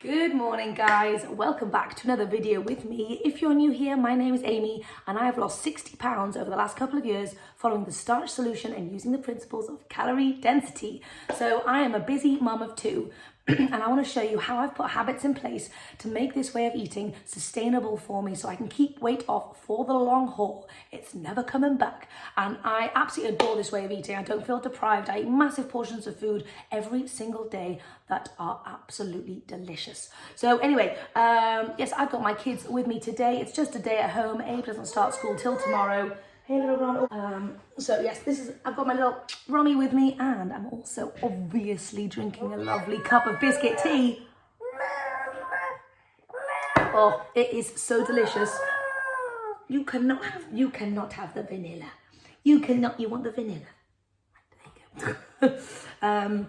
Good morning guys, welcome back to another video with me. If you're new here, my name is Amy and I have lost 60 pounds over the last couple of years following the Starch Solution and using the principles of calorie density. So I am a busy mum of two and I want to show you how I've put habits in place to make this way of eating sustainable for me so I can keep weight off for the long haul. It's never coming back and I absolutely adore this way of eating. I don't feel deprived. I eat massive portions of food every single day that are absolutely delicious. So anyway, yes, I've got my kids with me today. It's just a day at home. Abe doesn't start school till tomorrow. Hey little Ron. So yes, I've got my little Romy with me and I'm also obviously drinking a lovely cup of biscuit tea. Oh, it is so delicious. You cannot have the vanilla. You want the vanilla. There you go.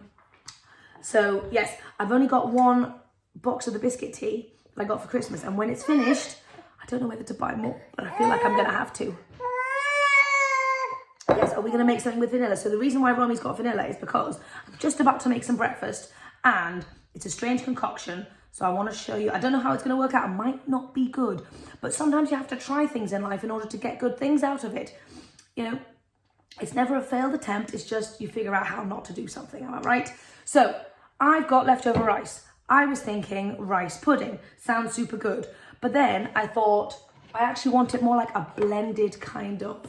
So yes, I've only got one box of the biscuit tea that I got for Christmas, and when it's finished, I don't know whether to buy more, but I feel like I'm gonna have to. Yes, are we gonna make something with vanilla? So the reason why Romy's got vanilla is because I'm just about to make some breakfast, and it's a strange concoction. So I want to show you. I don't know how it's gonna work out. It might not be good, but sometimes you have to try things in life in order to get good things out of it. You know, it's never a failed attempt. It's just you figure out how not to do something. Am I right? So I've got leftover rice. I was thinking rice pudding sounds super good, but then I thought I actually want it more like a blended kind of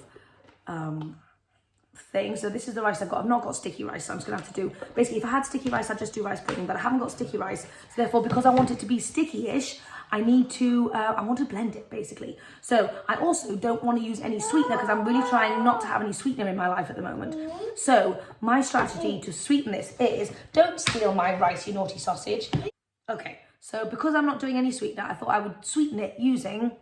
thing. So this is the rice I've got. I've not got sticky rice, so I'm just gonna have to do, basically if I had sticky rice I'd just do rice pudding, but I haven't got sticky rice, so therefore because I want it to be sticky-ish, I need to, I want to blend it basically. So I also don't want to use any sweetener because I'm really trying not to have any sweetener in my life at the moment. So my strategy to sweeten this is, don't steal my rice, you naughty sausage. Okay, so because I'm not doing any sweetener, I thought I would sweeten it using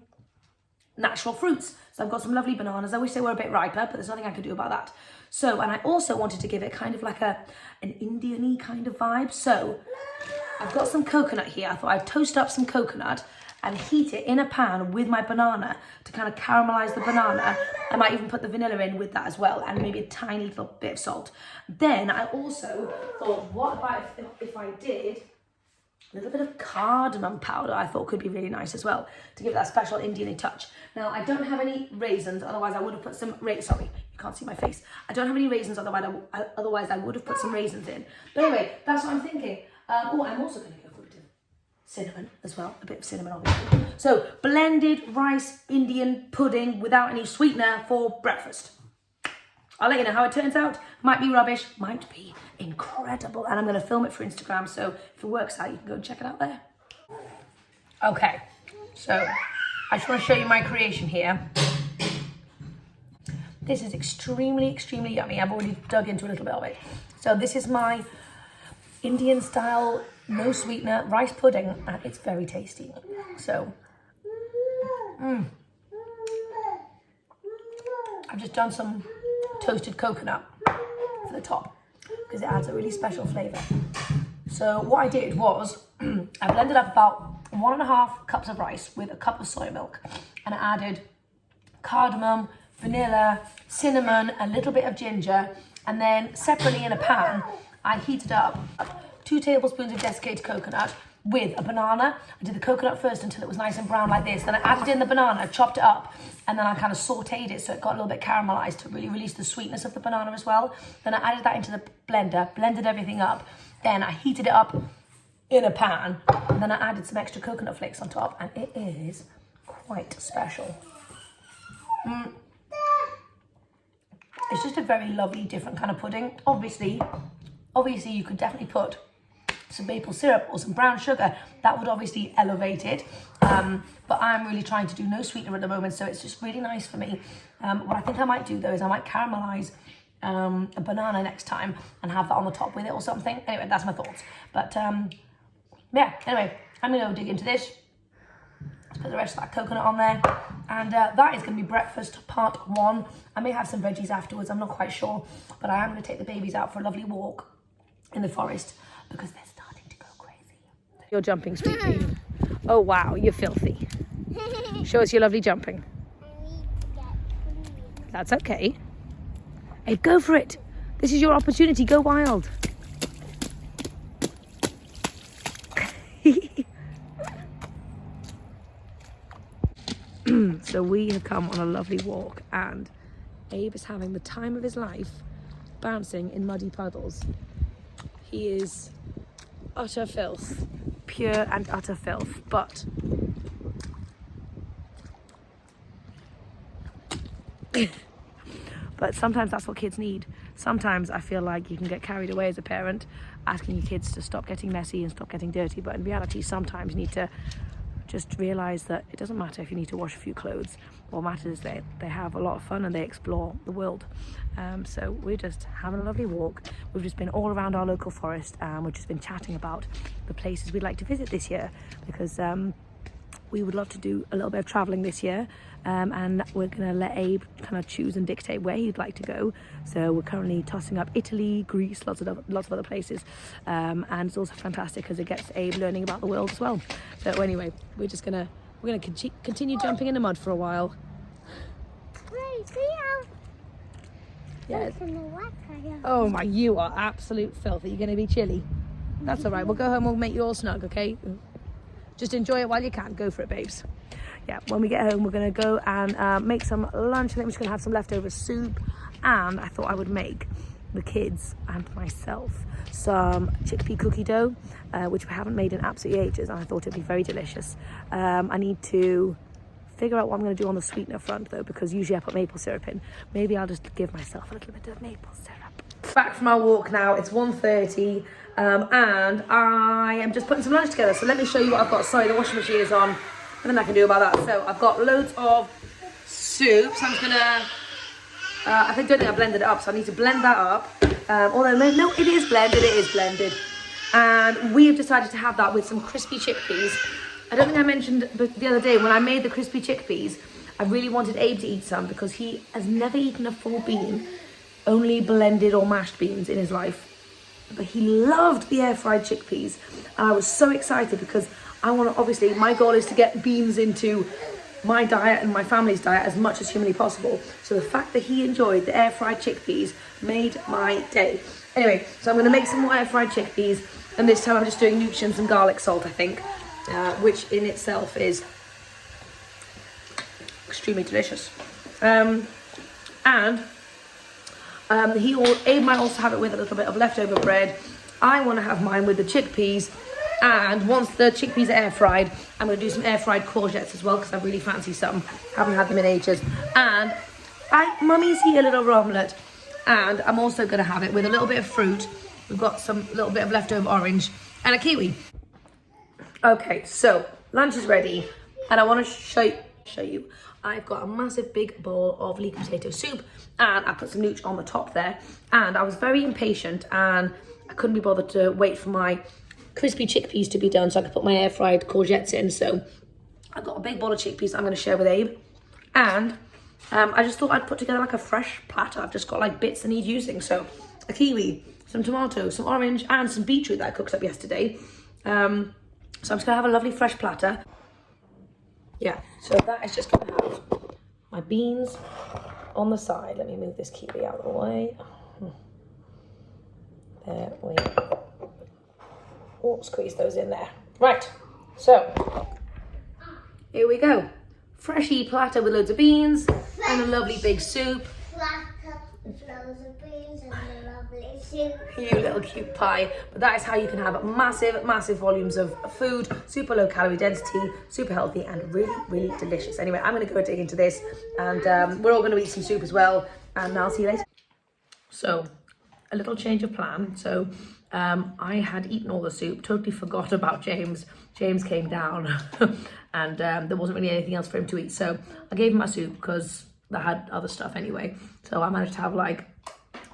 natural fruits. So I've got some lovely bananas. I wish they were a bit riper, but there's nothing I can do about that. So, and I also wanted to give it kind of like an Indian-y kind of vibe. So I've got some coconut here. I thought I'd toast up some coconut and heat it in a pan with my banana to kind of caramelize the banana. I might even put the vanilla in with that as well, and maybe a tiny little bit of salt. Then I also thought, what about if I did a little bit of cardamom powder? I thought could be really nice as well to give that special Indian touch. Now I don't have any raisins, otherwise I would have put some sorry, you can't see my face. I don't have any raisins, otherwise I would have put some raisins in. But anyway, that's what I'm thinking. Oh, I'm also going to go for a bit of cinnamon as well, a bit of cinnamon obviously. So blended rice Indian pudding without any sweetener for breakfast. I'll let you know how it turns out. Might be rubbish, might be incredible. And I'm going to film it for Instagram, so if it works out, you can go and check it out there. Okay, so I just want to show you my creation here. This is extremely, extremely yummy. I've already dug into a little bit of it. So this is my Indian style, no sweetener, rice pudding, and it's very tasty. So, I've just done some toasted coconut for the top because it adds a really special flavour. So what I did was I blended up about 1.5 cups of rice with a cup of soy milk, and I added cardamom, vanilla, cinnamon, a little bit of ginger, and then separately in a pan I heated up 2 tablespoons of desiccated coconut with a banana. I did the coconut first until it was nice and brown like this. Then I added in the banana, chopped it up, and then I kind of sauteed it so it got a little bit caramelized to really release the sweetness of the banana as well. Then I added that into the blender, blended everything up. Then I heated it up in a pan, and then I added some extra coconut flakes on top, and it is quite special. It's just a very lovely, different kind of pudding. Obviously you could definitely put some maple syrup or some brown sugar. That would obviously elevate it, but I'm really trying to do no sweetener at the moment, so it's just really nice for me. What I think I might do though is I might caramelize a banana next time and have that on the top with it or something. Anyway, that's my thoughts. But yeah, anyway, I'm gonna go dig into this. Let's put the rest of that coconut on there, and that is going to be breakfast part 1. I may have some veggies afterwards, I'm not quite sure, but I am going to take the babies out for a lovely walk in the forest because they're starting to go crazy. You're jumping, sweet baby. Oh wow, you're filthy. Show us your lovely jumping. That's okay. Hey, go for it. This is your opportunity. Go wild. So we have come on a lovely walk and Abe is having the time of his life bouncing in muddy puddles. He is utter filth, pure and utter filth, but sometimes that's what kids need. Sometimes I feel like you can get carried away as a parent asking your kids to stop getting messy and stop getting dirty, but in reality sometimes you need to just realise that it doesn't matter if you need to wash a few clothes. What matters is they have a lot of fun and they explore the world. So we're just having a lovely walk. We've just been all around our local forest and we've just been chatting about the places we'd like to visit this year, because we would love to do a little bit of travelling this year, and we're going to let Abe kind of choose and dictate where he'd like to go. So we're currently tossing up Italy, Greece, lots of other places, and it's also fantastic because it gets Abe learning about the world as well. So anyway, we're going to continue jumping in the mud for a while. Yeah. Oh my, you are absolute filthy. You're going to be chilly. That's all right. We'll go home. We'll make you all snug, okay? Just enjoy it while you can. Go for it, babes. Yeah, when we get home, we're going to go and make some lunch. I think we're just going to have some leftover soup. And I thought I would make the kids and myself some chickpea cookie dough, which we haven't made in absolutely ages. And I thought it'd be very delicious. I need to figure out what I'm going to do on the sweetener front, though, because usually I put maple syrup in. Maybe I'll just give myself a little bit of maple syrup. Back from our walk now. It's 1:30. And I am just putting some lunch together. So let me show you what I've got. Sorry, the washing machine is on. Nothing I can do about that. So I've got loads of soup. So I'm just gonna, I don't think I blended it up. So I need to blend that up. Although, no, it is blended. It is blended. And we have decided to have that with some crispy chickpeas. I don't think I mentioned the other day when I made the crispy chickpeas, I really wanted Abe to eat some because he has never eaten a full bean, only blended or mashed beans in his life. But he loved the air fried chickpeas, and I was so excited because I want to, obviously my goal is to get beans into my diet and my family's diet as much as humanly possible. So the fact that he enjoyed the air fried chickpeas made my day. Anyway, so I'm going to make some more air fried chickpeas, and this time I'm just doing nutrients and garlic salt, I think, which in itself is extremely delicious. Abe might also have it with a little bit of leftover bread. I want to have mine with the chickpeas, and once the chickpeas are air fried, I'm going to do some air fried courgettes as well because I really fancy some. Haven't had them in ages. And Mummy's here, a little omelette, and I'm also going to have it with a little bit of fruit. We've got some little bit of leftover orange and a kiwi. Okay, so lunch is ready, and I want to show you. I've got a massive big bowl of leek potato soup, and I put some nooch on the top there, and I was very impatient and I couldn't be bothered to wait for my crispy chickpeas to be done so I could put my air fried courgettes in. So I've got a big bowl of chickpeas I'm going to share with Abe, and I just thought I'd put together like a fresh platter. I've just got like bits that need using, so a kiwi, some tomato, some orange, and some beetroot that I cooked up yesterday. So I'm just going to have a lovely fresh platter. Yeah, so that is just going to have my beans on the side. Let me move this kiwi out of the way. There we go. Oh, squeeze those in there. Right, so here we go. Freshy platter with loads of beans and a lovely big soup. Platter with loads of beans and a lovely soup. You little cute pie. But that is how you can have massive volumes of food, super low calorie density, super healthy, and really delicious. Anyway, I'm going to go dig into this, and we're all going to eat some soup as well, and I'll see you later. So, a little change of plan. So, I had eaten all the soup, totally forgot about James. James came down and there wasn't really anything else for him to eat. So I gave him my soup because I had other stuff anyway. So I managed to have like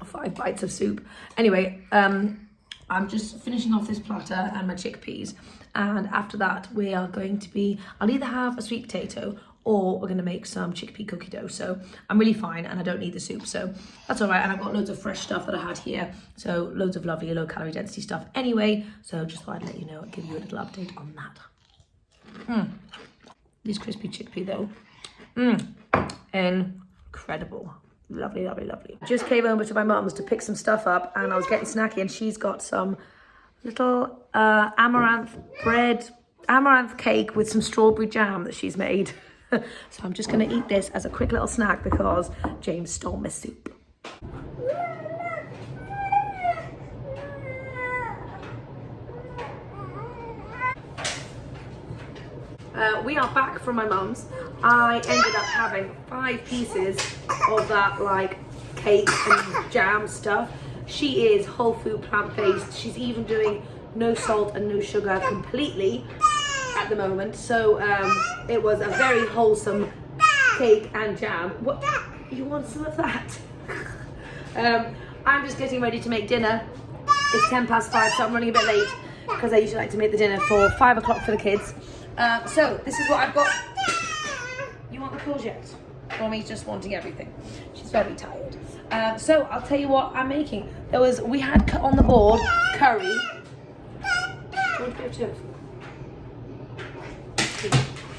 5 bites of soup. Anyway, I'm just finishing off this platter and my chickpeas. And after that, we are going to be, I'll either have a sweet potato or we're going to make some chickpea cookie dough. So I'm really fine and I don't need the soup, so that's all right. And I've got loads of fresh stuff that I had here, so loads of lovely low calorie density stuff anyway. So just thought I'd let you know, give you a little update on that. This crispy chickpea though, incredible. Lovely. Just came over to my mum's to pick some stuff up, and I was getting snacky, and she's got some little amaranth cake with some strawberry jam that she's made. So I'm just gonna eat this as a quick little snack because James stole my soup. We are back from my mum's. I ended up having 5 pieces of that like cake and jam stuff. She is whole food, plant-based. She's even doing no salt and no sugar completely at the moment. So it was a very wholesome cake and jam. What? You want some of that? I'm just getting ready to make dinner. It's 5:10, so I'm running a bit late because I usually like to make the dinner for 5 o'clock for the kids. So this is what I've got. You want the courgette? Mommy's just wanting everything. She's very tired. So I'll tell you what I'm making. We had cut on the board curry. Do you want a bit of tofu?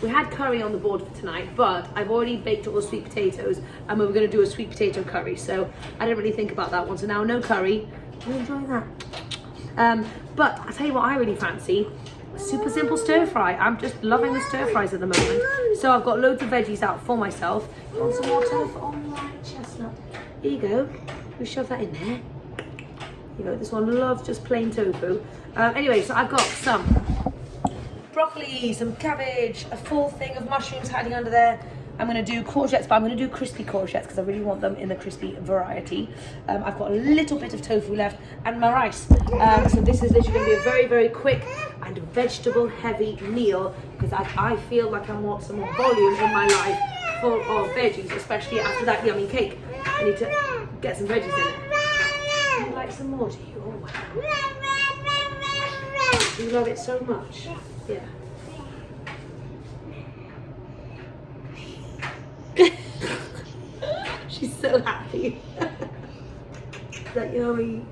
We had curry on the board for tonight, but I've already baked all the sweet potatoes and we were going to do a sweet potato curry, so I didn't really think about that one. So now no curry. You enjoy that? But I'll tell you what I really fancy. Super simple stir fry. I'm just loving the stir fries at the moment. So I've got loads of veggies out for myself. You want some more tofu? Oh my chestnut. Here you go. We shove that in there. Here you go. This one loves just plain tofu. Anyway, so I've got some broccoli, some cabbage, a full thing of mushrooms hiding under there. I'm going to do courgettes, but I'm going to do crispy courgettes because I really want them in the crispy variety. I've got a little bit of tofu left and my rice. So this is literally going to be a very, very quick and vegetable heavy meal because I feel like I want some more volume in my life full of veggies, especially after that yummy cake. I need to get some veggies in it. You like some more, do you? Oh wow. You love it so much. Yeah. She's so happy. That yummy.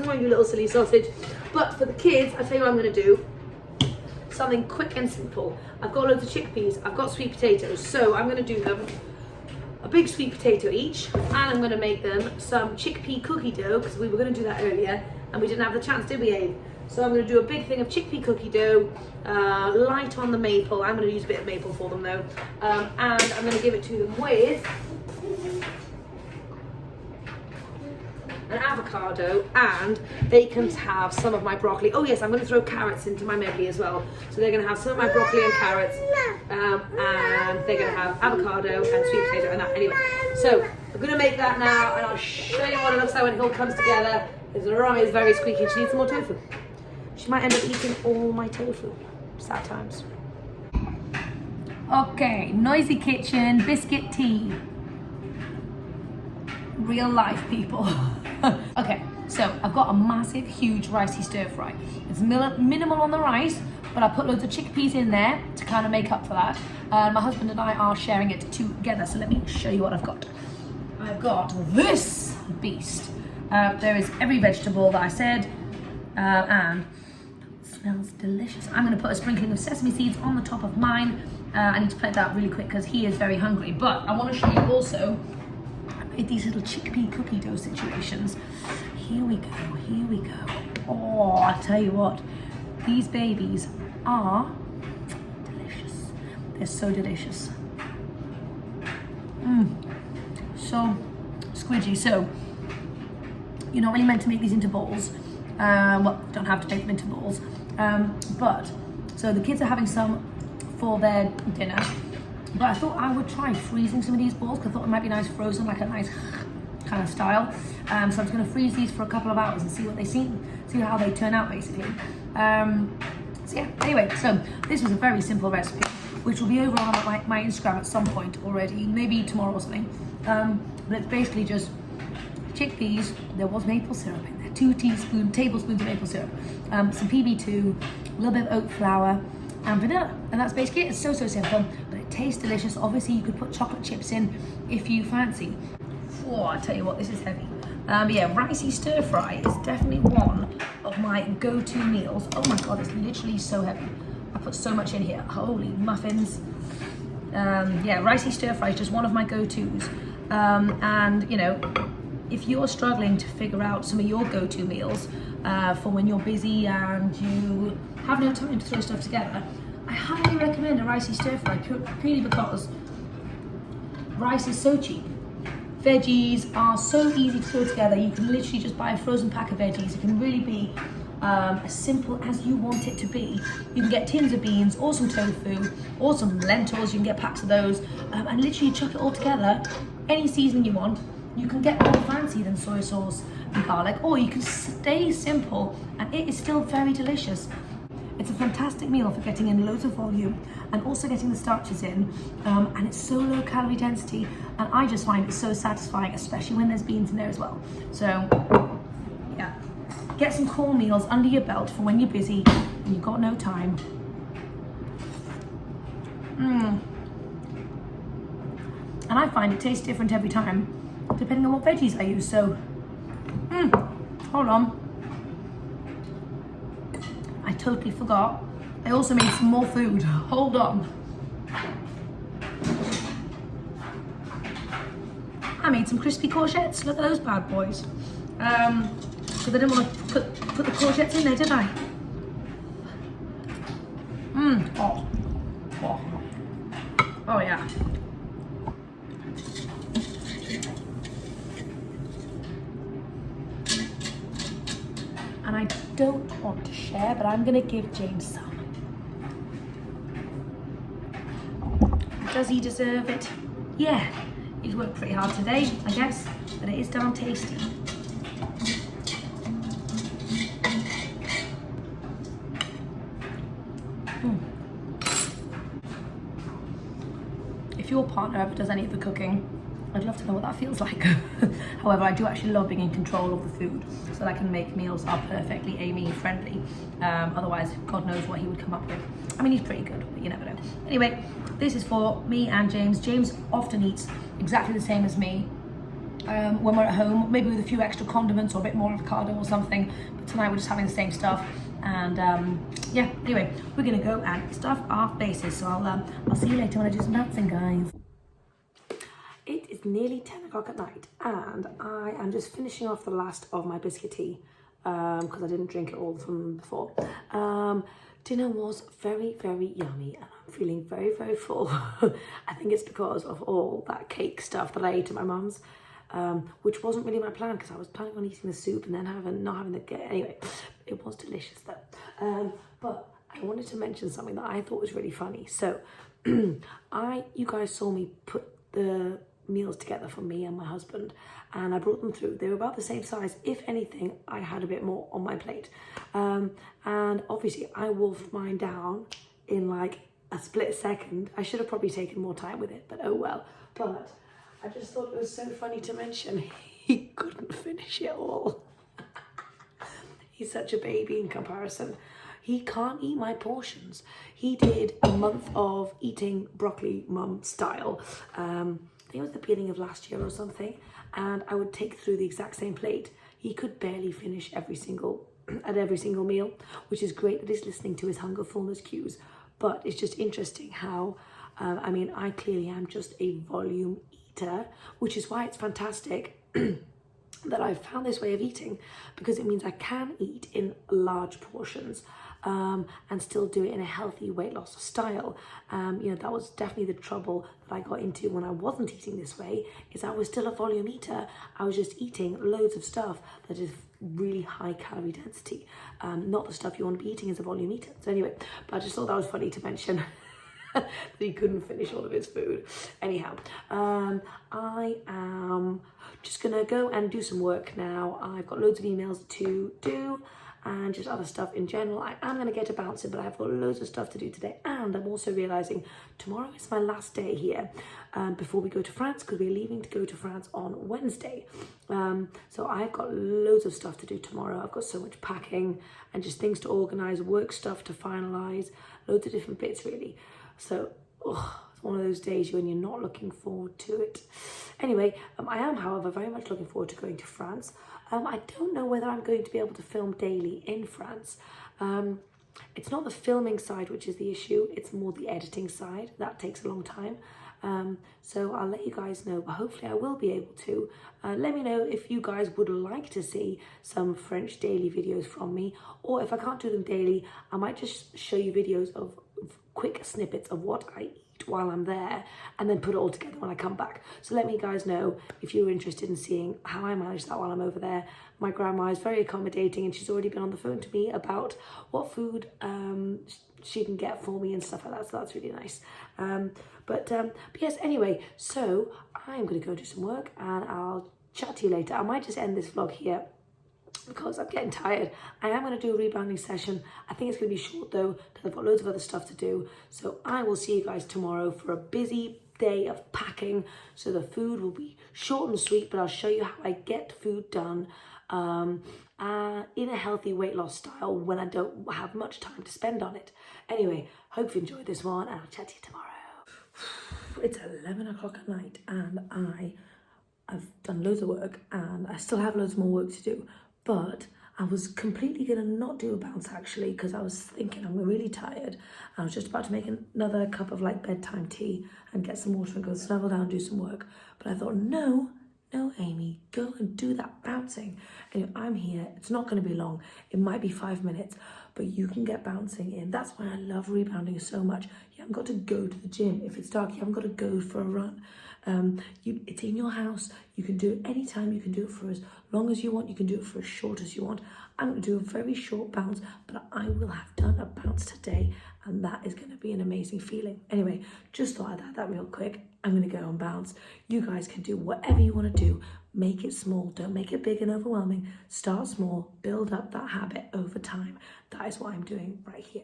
Oh, you little silly sausage. But for the kids, I'll tell you what I'm going to do. Something quick and simple. I've got loads of chickpeas. I've got sweet potatoes. So I'm going to do them a big sweet potato each. And I'm going to make them some chickpea cookie dough because we were going to do that earlier. And we didn't have the chance, did we, Abe? So I'm going to do a big thing of chickpea cookie dough, light on the maple. I'm going to use a bit of maple for them though. And I'm going to give it to them with an avocado, and they can have some of my broccoli. Oh yes, I'm going to throw carrots into my medley as well. So they're going to have some of my broccoli and carrots, and they're going to have avocado and sweet potato and that. Anyway, so I'm going to make that now, and I'll show you what it looks like when it all comes together. Because Rami is very squeaky. She needs some more tofu. She might end up eating all my tofu. Sad times. Okay, noisy kitchen, biscuit tea. Real life, people. Okay, so I've got a massive, huge ricey stir fry. It's minimal on the rice, but I put loads of chickpeas in there to kind of make up for that. My husband and I are sharing it together, so let me show you what I've got. I've got this beast. There is every vegetable that I said, and it smells delicious. I'm going to put a sprinkling of sesame seeds on the top of mine. I need to plate that really quick because he is very hungry. But I want to show you also, I made these little chickpea cookie dough situations. Here we go, here we go. Oh, I tell you what, these babies are delicious. They're so delicious. So squidgy. So you're not really meant to make these into balls. Well, don't have to make them into balls. But so the kids are having some for their dinner. But I thought I would try freezing some of these balls because I thought it might be nice frozen, like a nice kind of style. So I'm just going to freeze these for a couple of hours and see what they see how they turn out basically. So yeah, anyway, so this was a very simple recipe, which will be over on my Instagram at some point already, maybe tomorrow or something. But it's basically just chickpeas. There was maple syrup in there, 2 tablespoons of maple syrup, some PB2, a little bit of oat flour, and vanilla. And that's basically it. It's so simple, but it tastes delicious. Obviously, you could put chocolate chips in if you fancy. Oh, I tell you what, this is heavy. But yeah, ricey stir fry is definitely one of my go-to meals. Oh my God, it's literally so heavy. I put so much in here. Holy muffins. Yeah, ricey stir fry is just one of my go-tos. And you know, if you're struggling to figure out some of your go-to meals for when you're busy and you have no time to throw stuff together, I highly recommend a ricey stir fry purely because rice is so cheap. Veggies are so easy to throw together. You can literally just buy a frozen pack of veggies. It can really be as simple as you want it to be. You can get tins of beans or some tofu or some lentils. You can get packs of those and literally chuck it all together. Any seasoning you want. You can get more fancy than soy sauce and garlic, or you can stay simple and it is still very delicious. It's a fantastic meal for getting in loads of volume and also getting the starches in, and it's so low calorie density, and I just find it so satisfying, especially when there's beans in there as well. So yeah, get some corn meals under your belt for when you're busy and you've got no time. And I find it tastes different every time depending on what veggies I use. So hold on, I totally forgot. I also made some more food. Hold on. I made some crispy courgettes. Look at those bad boys. Because I didn't want to put the courgettes in there, did I? Oh yeah. And I don't want to share, but I'm gonna give James some. Does he deserve it? Yeah, he's worked pretty hard today, I guess, but it is darn tasty. If your partner ever does any of the cooking, I'd love to know what that feels like. However, I do actually love being in control of the food so that I can make meals that are perfectly Amy friendly. Otherwise, God knows what he would come up with. I mean, he's pretty good, but you never know. Anyway, this is for me and James. James often eats exactly the same as me when we're at home, maybe with a few extra condiments or a bit more avocado or something. But tonight we're just having the same stuff. And yeah, anyway, we're gonna go and stuff our faces. So I'll see you later when I do some dancing, guys. It is nearly 10 o'clock at night and I am just finishing off the last of my biscuit tea because I didn't drink it all from before. Dinner was very, very yummy and I'm feeling very, very full. I think it's because of all that cake stuff that I ate at my mum's, which wasn't really my plan because I was planning on eating the soup and then not having the cake. Anyway, it was delicious though. But I wanted to mention something that I thought was really funny. So you guys saw me put the meals together for me and my husband and I brought them through. They were about the same size. If anything, I had a bit more on my plate. And obviously I wolfed mine down in like a split second. I should have probably taken more time with it, but oh well. But I just thought it was so funny to mention he couldn't finish it all. He's such a baby in comparison. He can't eat my portions. He did a month of eating broccoli mum style. I think it was the beginning of last year or something. And I would take through the exact same plate. He could barely finish every single meal, which is great that he's listening to his hunger fullness cues. But it's just interesting how, I mean, I clearly am just a volume eater, which is why it's fantastic that I've found this way of eating, because it means I can eat in large portions and still do it in a healthy weight loss style. You know, that was definitely the trouble that I got into when I wasn't eating this way, is I was still a volume eater. I was just eating loads of stuff that is really high calorie density, not the stuff you want to be eating as a volume eater. So anyway, but I just thought that was funny to mention that he couldn't finish all of his food. Anyhow, I am just gonna go and do some work now. I've got loads of emails to do and just other stuff in general. I am gonna get to bouncing, but I've got loads of stuff to do today. And I'm also realizing tomorrow is my last day here before we go to France, because we're leaving to go to France on Wednesday. So I've got loads of stuff to do tomorrow. I've got so much packing and just things to organize, work stuff to finalize, loads of different bits really. So it's one of those days when you're not looking forward to it. Anyway, I am, however, very much looking forward to going to France. I don't know whether I'm going to be able to film daily in France. It's not the filming side which is the issue, it's more the editing side. That takes a long time. So I'll let you guys know, but hopefully I will be able to. Let me know if you guys would like to see some French daily videos from me, or if I can't do them daily, I might just show you videos of quick snippets of what I eat while I'm there and then put it all together when I come back. So let me guys know if you're interested in seeing how I manage that while I'm over there. My grandma is very accommodating and she's already been on the phone to me about what food she can get for me and stuff like that, so that's really nice. But yes, anyway, so I'm going to go do some work and I'll chat to you later. I might just end this vlog here because I'm getting tired. I am going to do a rebounding session. I think it's going to be short though, because I've got loads of other stuff to do. So I will see you guys tomorrow for a busy day of packing. So the food will be short and sweet, but I'll show you how I get food done in a healthy weight loss style when I don't have much time to spend on it. Anyway, hope you enjoyed this one and I'll chat to you tomorrow. It's 11 o'clock at night and I've done loads of work and I still have loads more work to do, but I was completely gonna not do a bounce actually because I was thinking I'm really tired. I was just about to make another cup of like bedtime tea and get some water and go snuggle down and do some work. But I thought, no, Amy, go and do that bouncing. Anyway, I'm here. It's not going to be long. It might be 5 minutes, but you can get bouncing in. That's why I love rebounding so much. You haven't got to go to the gym. If it's dark, you haven't got to go for a run. It's in your house. You can do it anytime. You can do it for as long as you want. You can do it for as short as you want. I'm going to do a very short bounce, but I will have done a bounce today, and that is going to be an amazing feeling. Anyway, just thought I'd add that real quick. I'm going to go and bounce. You guys can do whatever you want to do. Make it small. Don't make it big and overwhelming. Start small. Build up that habit over time. That is what I'm doing right here.